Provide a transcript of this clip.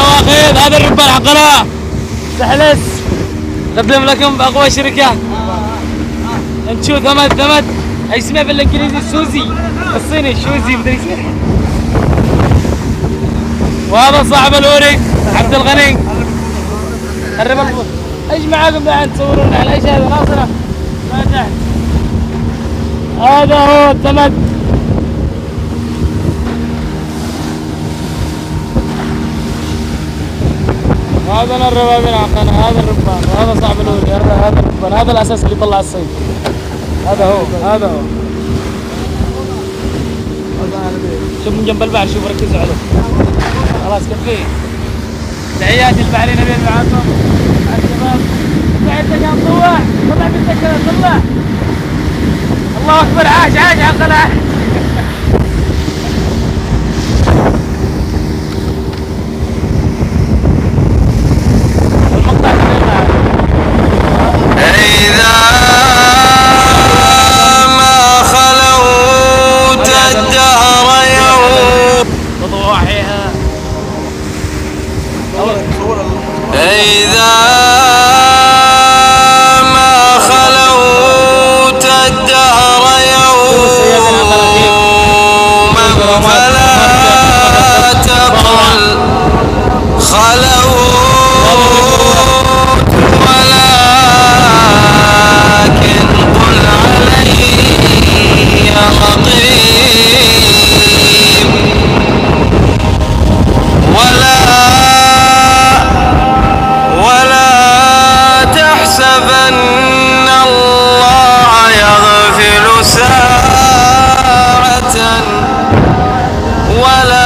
واخذ هذا الربان حقنا سحلس قدم لكم اقوى شركه انشو ثمد اسمه بالانجليزي سوزي الصيني شوزي مدري اسمه. وهذا صاحب الاوريك عبد الغني الربا ايش معاكم بعد تصورون على ايش هذا ناصره ما تحت. هذا هو الثمد هذا الربابين عقنا هذا الربان وهذا صاحب الاوريك هذا الربان هذا الاساس اللي يطلع الصيد هذا هو شوف من جنب البحر شوف ركزوا عليه خلاص كفيه. تحياتي البحرين نبيل معاكم الشباب بعدك يا مطوع طلع بالذكر طلع الله اكبر عاش عقله. إذا ما خلوت الدهر يوما فلا تقل خلوت ولكن قل علي رقيب ولا تحسبن الله يغفل ساعة ولا